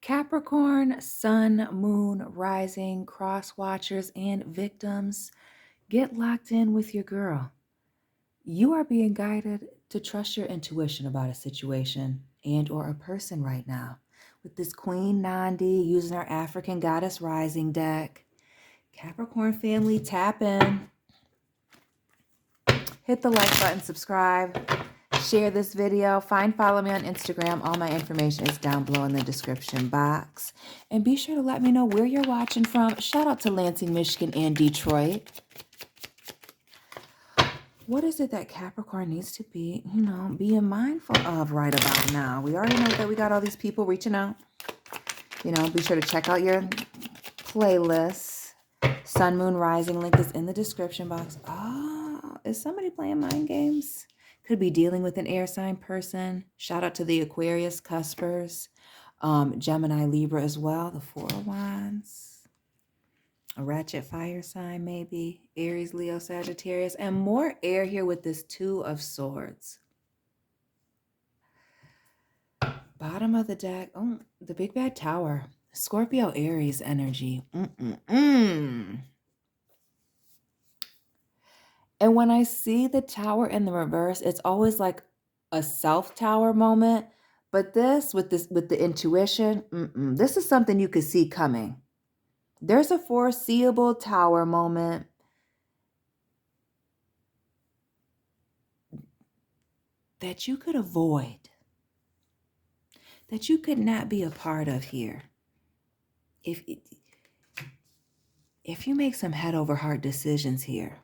Capricorn, Sun, Moon, Rising, cross watchers, and victims, get locked in with your girl. You are being guided to trust your intuition about a situation and or a person right now. With this Queen Nandi using our African Goddess Rising deck. Capricorn family, tap in. Hit the like button, subscribe, share this video, follow me on Instagram. All my information is down below in the description box. And be sure to let me know where you're watching from. Shout out to Lansing, Michigan and Detroit. What is it that Capricorn needs to be, being mindful of right about now? We already know that we got all these people reaching out. Be sure to check out your playlists. Sun, Moon, Rising link is in the description box. Oh, is somebody playing mind games? Could be dealing with an air sign person. Shout out to the Aquarius cuspers. Gemini, Libra as well. The Four of Wands. A ratchet fire sign maybe. Aries, Leo, Sagittarius. And more air here with this Two of Swords. Bottom of the deck. Oh, the Big Bad Tower. Scorpio, Aries energy. And when I see the Tower in the reverse, it's always like a self-tower moment. But this, with the intuition, this is something you could see coming. There's a foreseeable Tower moment. That you could avoid. That you could not be a part of here. If you make some head over heart decisions here.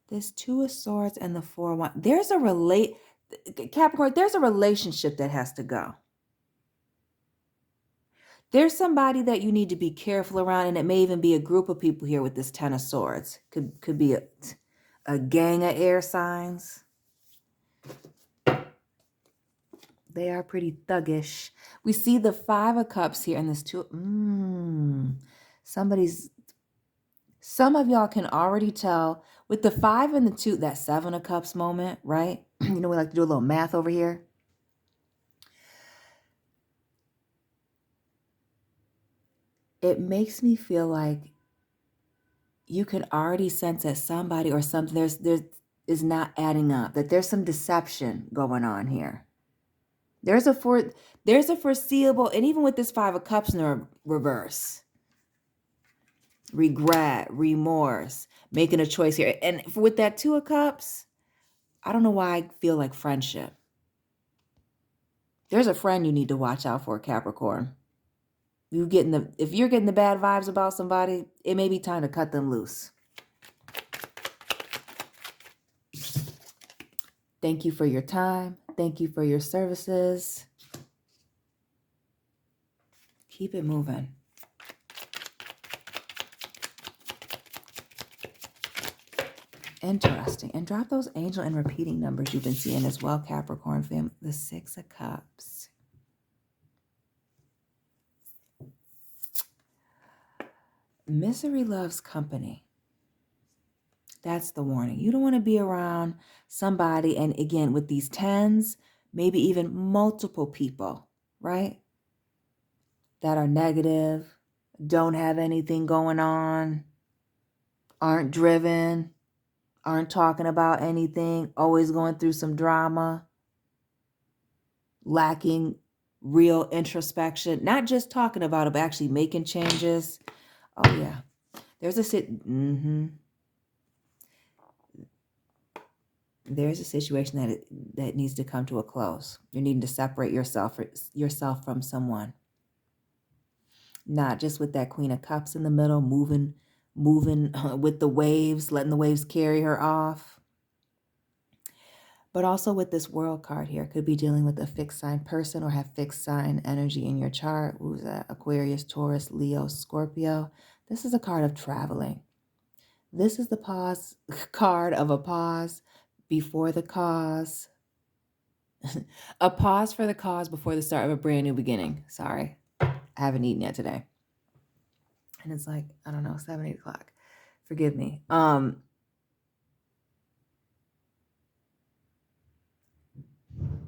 This Two of Swords and the Four of Wands. There's a Capricorn, there's a relationship that has to go. There's somebody that you need to be careful around, and it may even be a group of people here with this Ten of Swords. Could be a gang of air signs. They are pretty thuggish. We see the Five of Cups here and this Two. Some of y'all can already tell with the 5 and the 2, that Seven of Cups moment, right? We like to do a little math over here. It makes me feel like you can already sense that somebody or something there is not adding up, that there's some deception going on here. There's a foreseeable, and even with this Five of Cups in the reverse, regret, remorse, making a choice here. And with that Two of Cups, I don't know why I feel like friendship. There's a friend you need to watch out for, Capricorn. If you're getting the bad vibes about somebody, it may be time to cut them loose. Thank you for your time. Thank you for your services. Keep it moving. Interesting. And drop those angel and repeating numbers you've been seeing as well, Capricorn family. The Six of Cups. Misery loves company. That's the warning. You don't want to be around somebody, and again, with these tens, maybe even multiple people, right? That are negative, don't have anything going on, aren't driven, aren't talking about anything, always going through some drama, lacking real introspection, not just talking about it, but actually making changes. Oh yeah, there's a there's a situation that needs to come to a close. You're needing to separate yourself from someone. Not just with that Queen of Cups in the middle, moving with the waves, letting the waves carry her off. But also with this World card here, could be dealing with a fixed sign person or have fixed sign energy in your chart. Who's that? Aquarius, Taurus, Leo, Scorpio. This is a card of traveling. This is the pause card of a pause before the cause. A pause for the cause before the start of a brand new beginning. Sorry, I haven't eaten yet today. And it's like, I don't know, 7, 8 o'clock. Forgive me.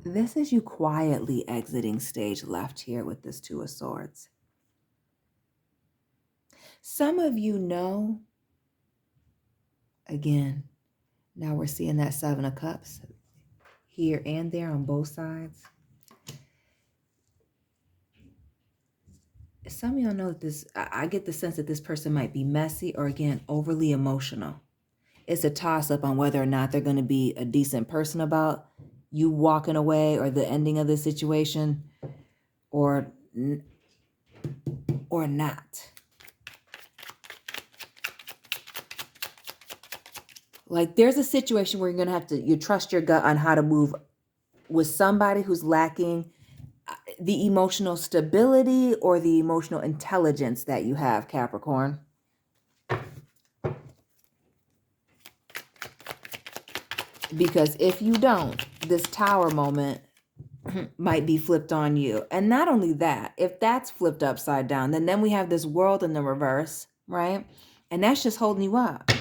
This is you quietly exiting stage left here with this Two of Swords. Some of you know, again, now we're seeing that Seven of Cups here and there on both sides. Some of y'all know that this, I get the sense that this person might be messy or, again, overly emotional. It's a toss-up on whether or not they're going to be a decent person about you walking away or the ending of the situation, or not. Like, there's a situation where you're going to have to, you trust your gut on how to move with somebody who's lacking the emotional stability or the emotional intelligence that you have, Capricorn. Because if you don't, this Tower moment might be flipped on you. And not only that, if that's flipped upside down, then we have this World in the reverse, right? And that's just holding you up.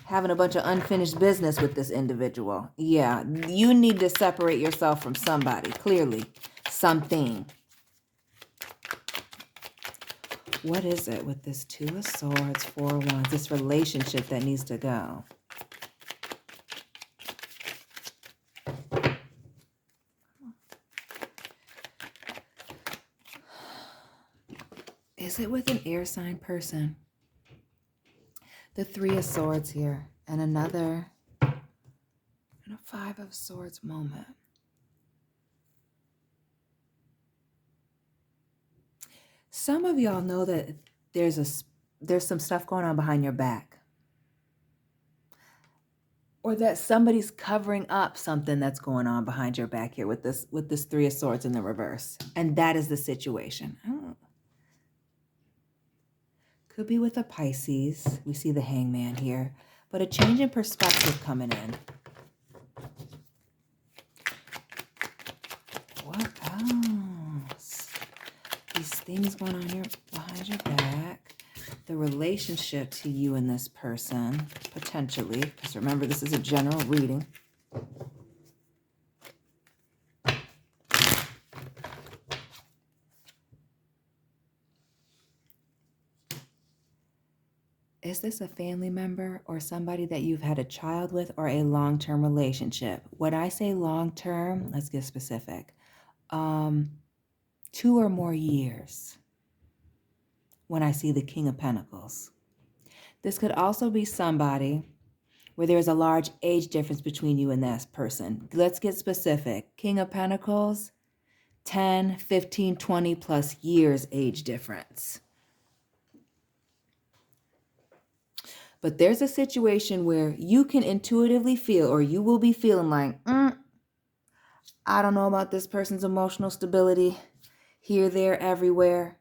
Having a bunch of unfinished business with this individual. Yeah, you need to separate yourself from somebody, clearly. Something. What is it with this Two of Swords, Four of Wands, this relationship that needs to go? Is it with an air sign person? The Three of Swords here, and another, and a Five of Swords moment. Some of y'all know that there's some stuff going on behind your back, or that somebody's covering up something that's going on behind your back here with this Three of Swords in the reverse, and that is the situation. Oh. Could be with a Pisces. We see the Hangman here, but a change in perspective coming in. What else? These things going on here behind your back. The relationship to you and this person, potentially. Because remember, this is a general reading. Is this a family member or somebody that you've had a child with, or a long-term relationship? When I say long-term, let's get specific. 2 or more years when I see the King of Pentacles. This could also be somebody where there's a large age difference between you and that person. Let's get specific. King of Pentacles, 10, 15, 20 plus years age difference. But there's a situation where you can intuitively feel, or you will be feeling like, I don't know about this person's emotional stability. Here, there, everywhere.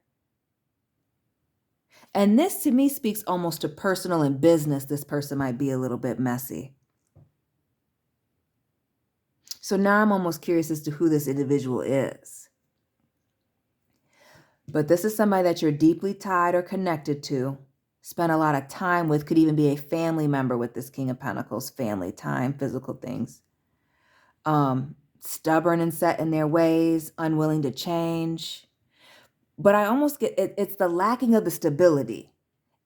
And this to me speaks almost to personal and business. This person might be a little bit messy. So now I'm almost curious as to who this individual is. But this is somebody that you're deeply tied or connected to, spend a lot of time with, could even be a family member with this King of Pentacles, family, time, physical things. Stubborn and set in their ways, unwilling to change. But I almost get it's the lacking of the stability.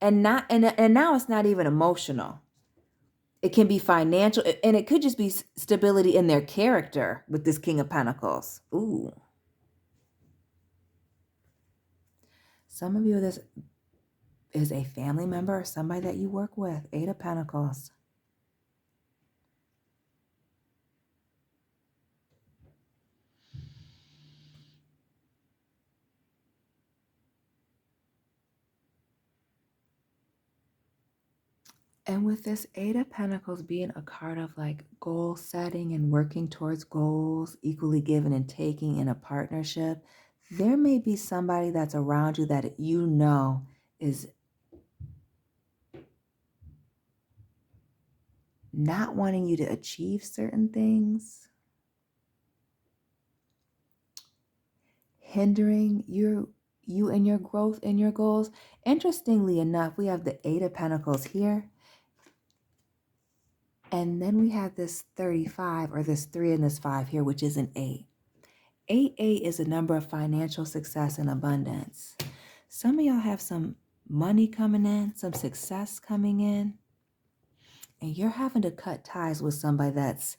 And now it's not even emotional. It can be financial, and it could just be stability in their character with this King of Pentacles. Ooh. Some of you, this is a family member or somebody that you work with. Eight of Pentacles. And with this Eight of Pentacles being a card of like goal setting and working towards goals, equally giving and taking in a partnership, there may be somebody that's around you that you know is not wanting you to achieve certain things, hindering you and your growth and your goals. Interestingly enough, we have the Eight of Pentacles here. And then we have this 35, or this 3 and this 5 here, which is an 8. 8 is a number of financial success and abundance. Some of y'all have some money coming in, some success coming in, and you're having to cut ties with somebody that's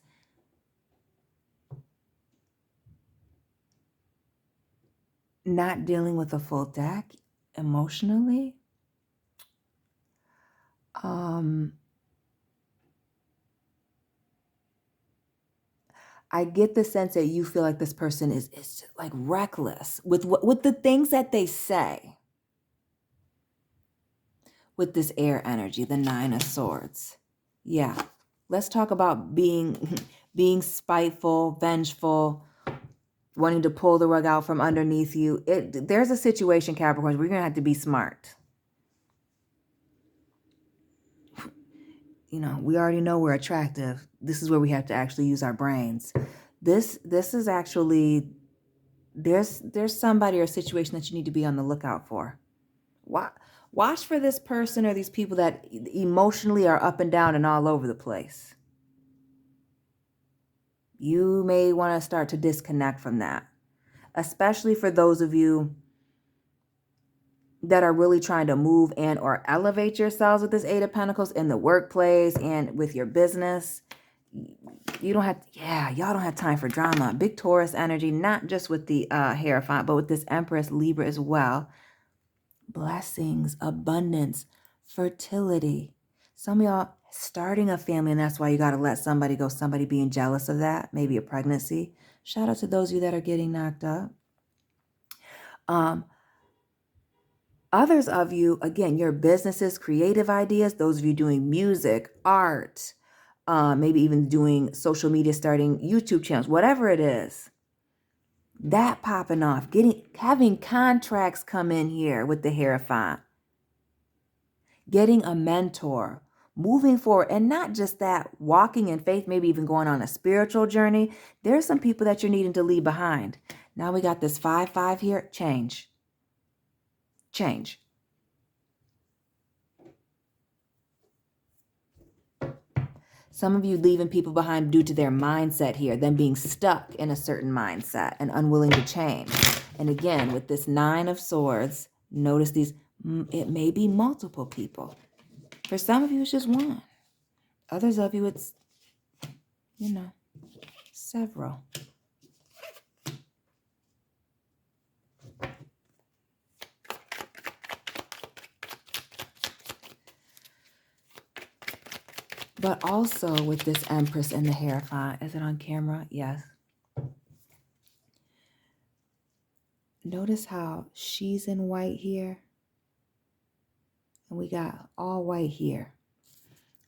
not dealing with a full deck emotionally. I get the sense that you feel like this person is like reckless with the things that they say. With this air energy, the 9 of Swords. Yeah. Let's talk about being spiteful, vengeful, wanting to pull the rug out from underneath you. There's a situation, Capricorns, where you're going to have to be smart. You know, we already know we're attractive. This is where we have to actually use our brains. This is actually, there's somebody or a situation that you need to be on the lookout for. Watch for this person or these people that emotionally are up and down and all over the place. You may want to start to disconnect from that, especially for those of you that are really trying to move and or elevate yourselves with this 8 of Pentacles in the workplace and with your business. You don't have, y'all don't have time for drama. Big Taurus energy, not just with the Hierophant, but with this Empress Libra as well. Blessings, abundance, fertility. Some of y'all starting a family, and that's why you got to let somebody go, somebody being jealous of that, maybe a pregnancy. Shout out to those of you that are getting knocked up. Others of you, again, your businesses, creative ideas, those of you doing music, art, maybe even doing social media, starting YouTube channels, whatever it is, that popping off, having contracts come in here with the Hierophant, getting a mentor, moving forward, and not just that, walking in faith, maybe even going on a spiritual journey. There's some people that you're needing to leave behind. Now we got this 5-5 here, change. Some of you leaving people behind due to their mindset here, them being stuck in a certain mindset and unwilling to change. And again, with this 9 of Swords, notice these, it may be multiple people. For some of you, it's just one. Others of you, it's, several. But also with this Empress and the Hierophant, is it on camera? Yes. Notice how she's in white here. And we got all white here.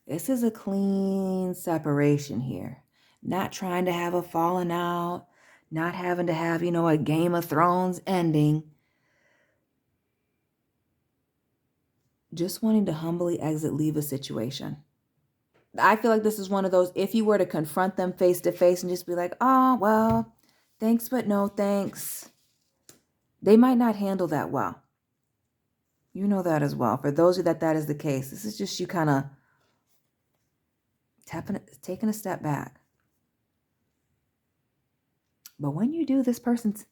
This is a clean separation here. Not trying to have a falling out. Not having to have, a Game of Thrones ending. Just wanting to humbly leave a situation. I feel like this is one of those, if you were to confront them face to face and just be like, oh, well, thanks, but no thanks. They might not handle that well. You know that as well. For those of you that is the case, this is just you kind of taking a step back. But when you do, this person's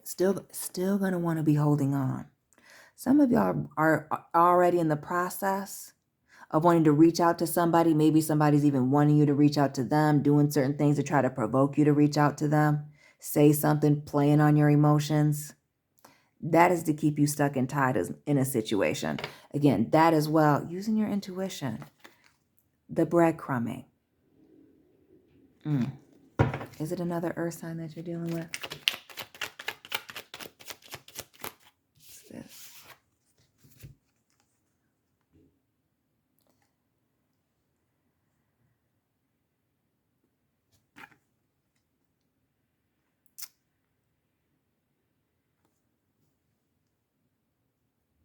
still going to want to be holding on. Some of y'all are already in the process of wanting to reach out to somebody. Maybe somebody's even wanting you to reach out to them, doing certain things to try to provoke you to reach out to them. Say something, playing on your emotions. That is to keep you stuck and tied in a situation. Again, that as well, using your intuition. The breadcrumbing. Is it another earth sign that you're dealing with? What's this?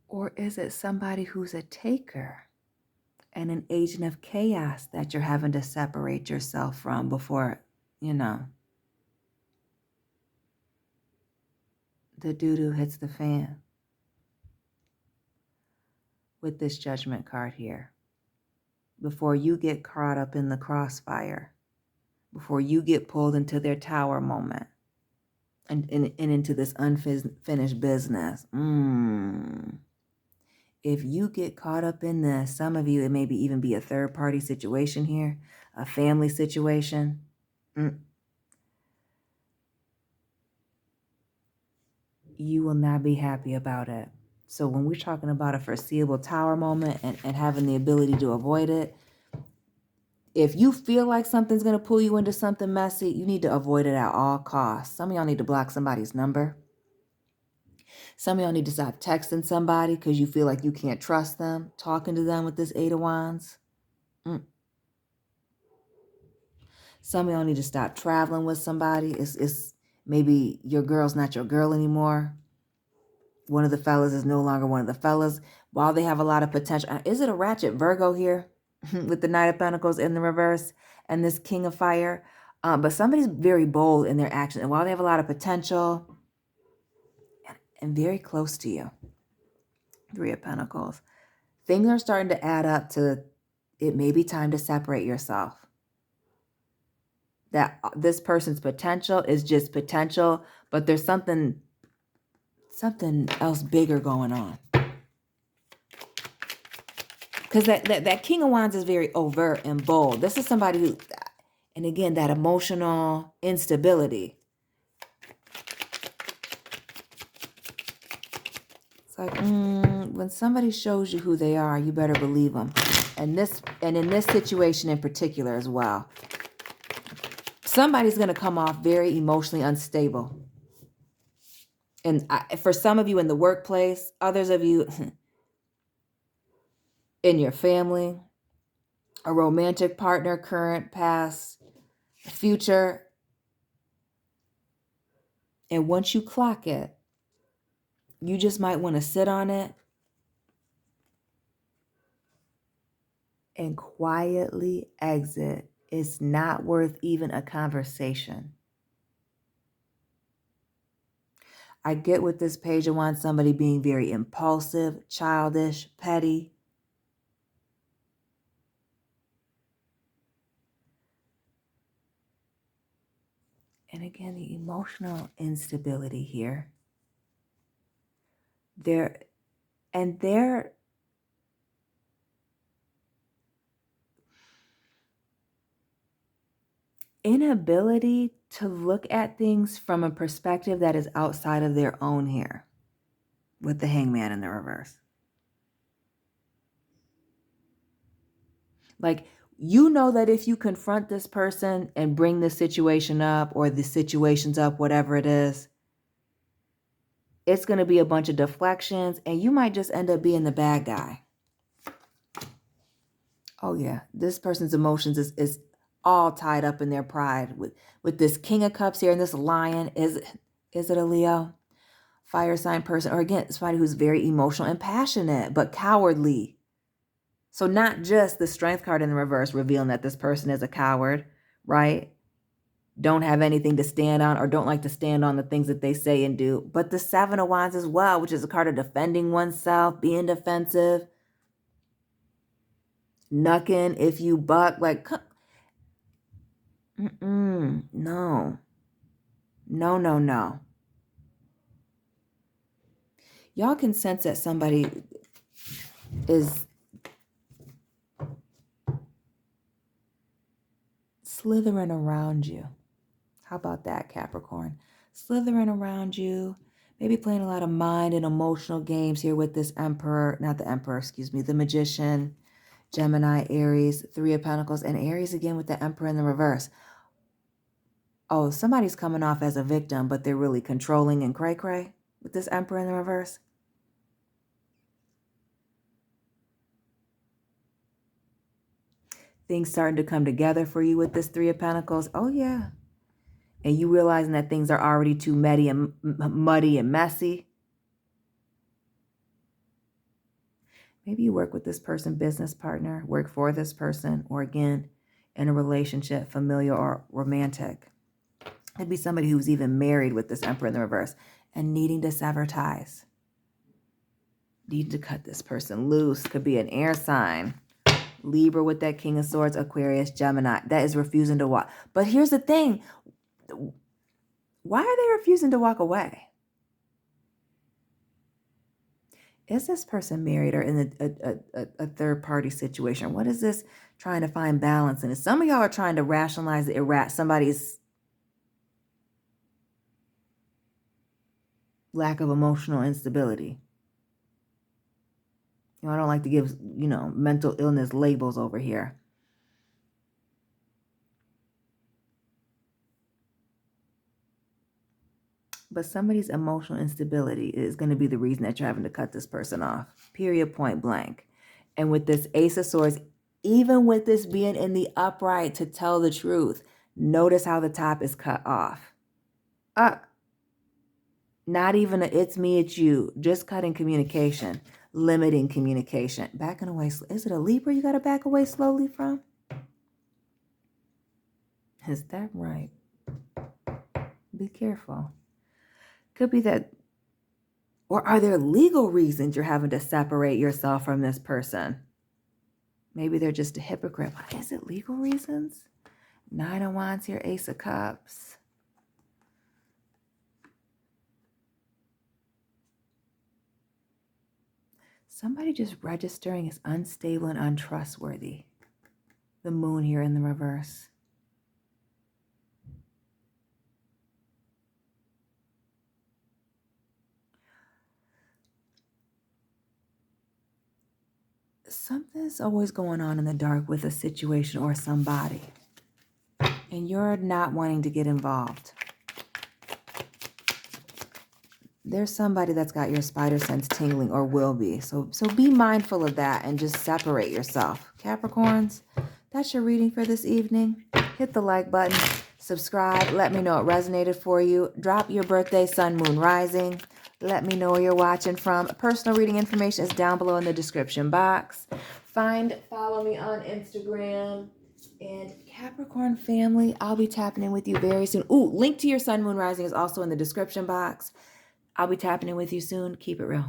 Or is it somebody who's a taker and an agent of chaos that you're having to separate yourself from before, the doo-doo hits the fan? With this Judgment card here. before you get caught up in the crossfire, before you get pulled into their tower moment and into this unfinished business. If you get caught up in this, some of you, it may even be a third party situation here, a family situation. You will not be happy about it. So when we're talking about a foreseeable tower moment and having the ability to avoid it, if you feel like something's going to pull you into something messy, you need to avoid it at all costs. Some of y'all need to block somebody's number. Some of y'all need to stop texting somebody because you feel like you can't trust them, talking to them with this Eight of Wands. Some of y'all need to stop traveling with somebody. It's maybe your girl's not your girl anymore. One of the fellas is no longer one of the fellas. While they have a lot of potential. Is it a ratchet Virgo here with the Knight of Pentacles in the reverse and this King of Fire? But somebody's very bold in their action. And while they have a lot of potential and very close to you, Three of Pentacles, things are starting to add up to it may be time to separate yourself. That this person's potential is just potential, but there's something else bigger going on. Because that King of Wands is very overt and bold. This is somebody who, and again, that emotional instability. It's like, when somebody shows you who they are, you better believe them. And in this situation in particular as well, somebody's going to come off very emotionally unstable. And for some of you in the workplace, others of you in your family, a romantic partner, current, past, future. And once you clock it, you just might want to sit on it and quietly exit. It's not worth even a conversation. I get with this Page of Wands, somebody being very impulsive, childish, petty. And again, the emotional instability here. Their inability to look at things from a perspective that is outside of their own here, with the Hangman in the reverse. Like, you know that if you confront this person and bring this situation up or the situations up, whatever it is, it's going to be a bunch of deflections and you might just end up being the bad guy. Oh yeah, this person's emotions is all tied up in their pride with this King of Cups here and this Lion. Is it a Leo? Fire sign person, or again, somebody who's very emotional and passionate, but cowardly. So not just the Strength card in the reverse revealing that this person is a coward, right? Don't have anything to stand on or don't like to stand on the things that they say and do. But the Seven of Wands as well, which is a card of defending oneself, being defensive, knucking if you buck, like, no. No. Y'all can sense that somebody is slithering around you. How about that, Capricorn? Slithering around you, maybe playing a lot of mind and emotional games here with this Emperor, not the Emperor, excuse me, the Magician, Gemini, Aries, Three of Pentacles, and Aries again with the Emperor in the reverse. Oh, somebody's coming off as a victim, but they're really controlling and cray-cray with this Emperor in the reverse. Things starting to come together for you with this Three of Pentacles. Oh, yeah. And you realizing that things are already too muddy and messy. Maybe you work with this person, business partner, work for this person, or again, in a relationship, familiar or romantic. Could be somebody who's even married with this Emperor in the reverse and needing to sever ties. Need to cut this person loose. Could be an air sign. Libra with that King of Swords, Aquarius, Gemini. That is refusing to walk. But here's the thing. Why are they refusing to walk away? Is this person married or in a third-party situation? What is this trying to find balance in? Some of y'all are trying to rationalize somebody's lack of emotional instability. I don't like to give, mental illness labels over here. But somebody's emotional instability is going to be the reason that you're having to cut this person off. Period, point blank. And with this Ace of Swords, even with this being in the upright, to tell the truth, notice how the top is cut off. Not even it's me, it's you. Just cutting communication. Limiting communication. Backing away. Is it a Libra you got to back away slowly from? Is that right? Be careful. Could be that. Or are there legal reasons you're having to separate yourself from this person? Maybe they're just a hypocrite. But is it legal reasons? 9 of Wands here, Ace of Cups. Somebody just registering as unstable and untrustworthy. The Moon here in the reverse. Something's always going on in the dark with a situation or somebody. And you're not wanting to get involved. There's somebody that's got your spider sense tingling or will be. So be mindful of that and just separate yourself. Capricorns, that's your reading for this evening. Hit the like button. Subscribe. Let me know it resonated for you. Drop your birthday, sun, moon, rising. Let me know where you're watching from. Personal reading information is down below in the description box. Follow me on Instagram. And Capricorn family, I'll be tapping in with you very soon. Ooh, link to your sun, moon, rising is also in the description box. I'll be tapping in with you soon. Keep it real.